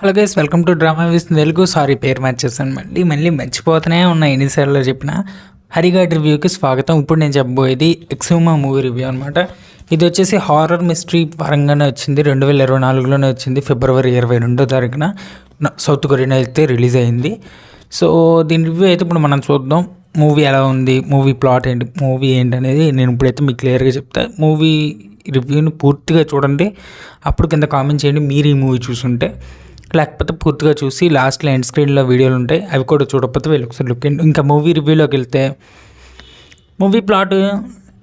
Hello guys, welcome to drama with Telugu. Sorry, పేరు మార్చేసాను. మళ్ళీ మర్చిపోతూనే ఉన్నా ఎన్నిసార్లు చెప్పిన. హరిగాడ్ రివ్యూకి స్వాగతం. ఇప్పుడు నేను చెప్పబోయేది ఎక్స్హుమా మూవీ రివ్యూ అనమాట. ఇది వచ్చేసి హారర్ మిస్టరీ పరంగానే వచ్చింది. 2024లోనే వచ్చింది. ఫిబ్రవరి 22వ తారీఖున సౌత్ కొరియా అయితే రిలీజ్ అయింది. సో దీని రివ్యూ అయితే ఇప్పుడు మనం చూద్దాం. మూవీ ఎలా ఉంది, మూవీ ప్లాట్ ఏంటి, మూవీ ఏంటి అనేది నేను ఇప్పుడైతే మీకు క్లియర్గా చెప్తాను. మూవీ రివ్యూని పూర్తిగా చూడండి, అప్పుడు కింద కామెంట్ చేయండి మీరు ఈ మూవీ చూసుంటే. లేకపోతే పూర్తిగా చూసి లాస్ట్లో ఎండ్ స్క్రీన్లో వీడియోలు ఉంటాయి, అవి కూడా చూడకపోతే వీళ్ళు ఒకసారి లుక్. ఇంకా మూవీ రివ్యూలోకి వెళ్తే, మూవీ ప్లాట్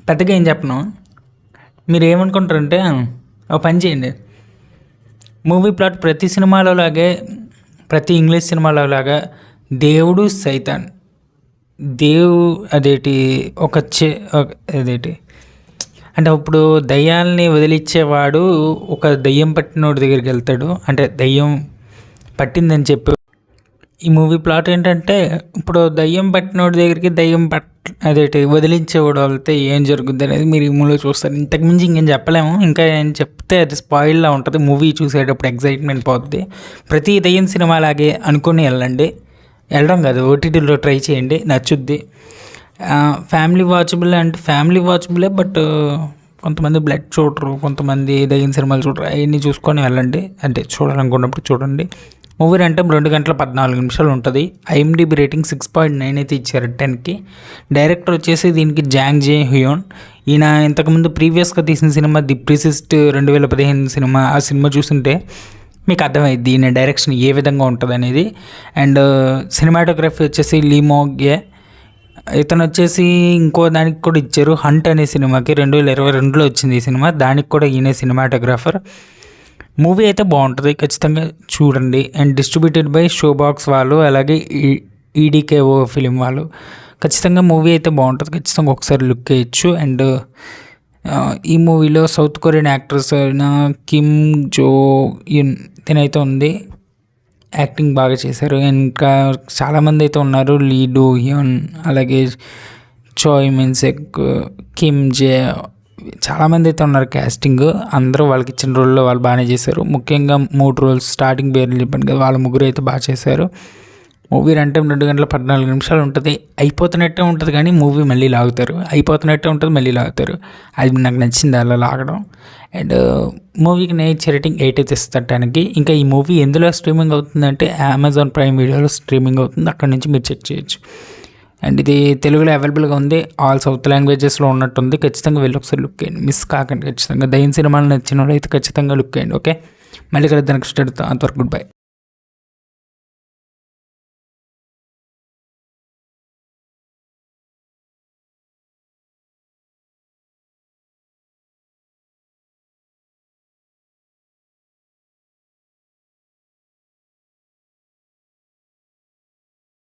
పెద్దగా ఏం చెప్పను. మీరు ఏమనుకుంటారంటే ఒక పని చేయండి. మూవీ ప్లాట్ ప్రతి సినిమాలో లాగే, ప్రతి ఇంగ్లీష్ సినిమాలో లాగా దేవుడు సైతాన్, అదేంటి అంటే ఇప్పుడు దయ్యాల్ని వదిలిచ్చేవాడు ఒక దయ్యం పట్టినోడి దగ్గరికి వెళ్తాడు. అంటే దయ్యం పట్టిందని చెప్పి ఈ మూవీ ప్లాట్ ఏంటంటే, ఇప్పుడు దయ్యం పట్టినోడి దగ్గరికి వదిలించేవాడు వెళ్తే ఏం జరుగుద్ది అనేది మీరు ఈ మూవీలో చూస్తారు. ఇంతకుమించి ఇంకేం చెప్పలేము. ఇంకా ఏం చెప్తే అది స్పాయిల్లా ఉంటుంది. మూవీ చూసేటప్పుడు ఎగ్జైట్మెంట్ పోతుంది. ప్రతి దయ్యం సినిమా లాగే అనుకుని వెళ్ళడం కాదు, ఓటీటీలో ట్రై చేయండి, నచ్చుద్ది. ఫ్యామిలీ వాచబులే. బట్ కొంతమంది బ్లడ్ చూడరు, కొంతమంది దయ్యం సినిమాలు చూడరు. అవన్నీ చూసుకొని వెళ్ళండి. అంటే చూడాలనుకున్నప్పుడు చూడండి. మూవీ అంటే 2 గంటల 14 నిమిషాలు ఉంటుంది. IMDb రేటింగ్ 6.9 అయితే ఇచ్చారు 10కి. డైరెక్టర్ వచ్చేసి దీనికి జాంగ్ జే హ్యూన్. ఈయన ఇంతకుముందు ప్రీవియస్గా తీసిన సినిమా ది ప్రిసిస్ట్ 2015 సినిమా. ఆ సినిమా చూస్తుంటే మీకు అర్థమైద్ది ఈయన డైరెక్షన్ ఏ విధంగా ఉంటుంది అనేది. అండ్ సినిమాటోగ్రఫీ వచ్చేసి లీ మోగ్యే. ఇతను వచ్చేసి ఇంకో దానికి కూడా ఇచ్చారు, హంట్ అనే సినిమాకి 2022లో వచ్చింది ఈ సినిమా. దానికి కూడా ఈయనే సినిమాటోగ్రాఫర్. మూవీ అయితే బాగుంటుంది, ఖచ్చితంగా చూడండి. అండ్ డిస్ట్రిబ్యూటెడ్ బై షోబాక్స్ వాళ్ళు, అలాగే EDKO ఫిలిం వాళ్ళు. ఖచ్చితంగా మూవీ అయితే బాగుంటుంది, ఖచ్చితంగా ఒకసారి లుక్ వేయచ్చు. అండ్ ఈ మూవీలో సౌత్ కొరియన్ యాక్ట్రెస్ అయిన కిమ్ జో యున్ తినైతే ఉంది, యాక్టింగ్ బాగా చేశారు. ఇంకా చాలామంది అయితే ఉన్నారు, లీ డో హ్యూన్, అలాగే చోయ్ మిన్సెక్, కిమ్ జే, చాలామంది అయితే ఉన్నారు క్యాస్టింగ్. అందరూ వాళ్ళకి ఇచ్చిన రోల్లో వాళ్ళు బాగానే చేశారు. ముఖ్యంగా 3 రోల్స్ స్టార్టింగ్ పేర్లు చెప్పాను కదా, వాళ్ళ ముగ్గురు అయితే బాగా చేశారు. మూవీ అంటే 2 గంటల 14 నిమిషాలు ఉంటుంది. అయిపోతున్నట్టే ఉంటుంది కానీ మూవీ మళ్ళీ లాగుతారు, అయిపోతున్నట్టే ఉంటుంది మళ్ళీ లాగుతారు. అది నాకు నచ్చింది అలా లాగడం. అండ్ మూవీకి నేను ఇచ్చే రేటింగ్ 8 అయితే ఇస్తానికి. ఇంకా ఈ మూవీ ఎందులో స్ట్రీమింగ్ అవుతుందంటే అమెజాన్ ప్రైమ్ వీడియోలో స్ట్రీమింగ్ అవుతుంది, అక్కడ నుంచి మీరు చెక్ చేయొచ్చు. అండ్ ఇది తెలుగులో అవైలబుల్గా ఉంది, ఆల్ సౌత్ లాంగ్వేజెస్లో ఉన్నట్టుంది. ఖచ్చితంగా వెళ్ళి ఒకసారి లుక్ చేయండి, మిస్ కాకండి. ఖచ్చితంగా దయ్యం సినిమాలు నచ్చిన వాళ్ళు అయితే ఖచ్చితంగా లుక్ చేయండి. ఓకే, మళ్ళీ కలుద్దాం నెక్స్ట్. అంతవరకు గుడ్ బై.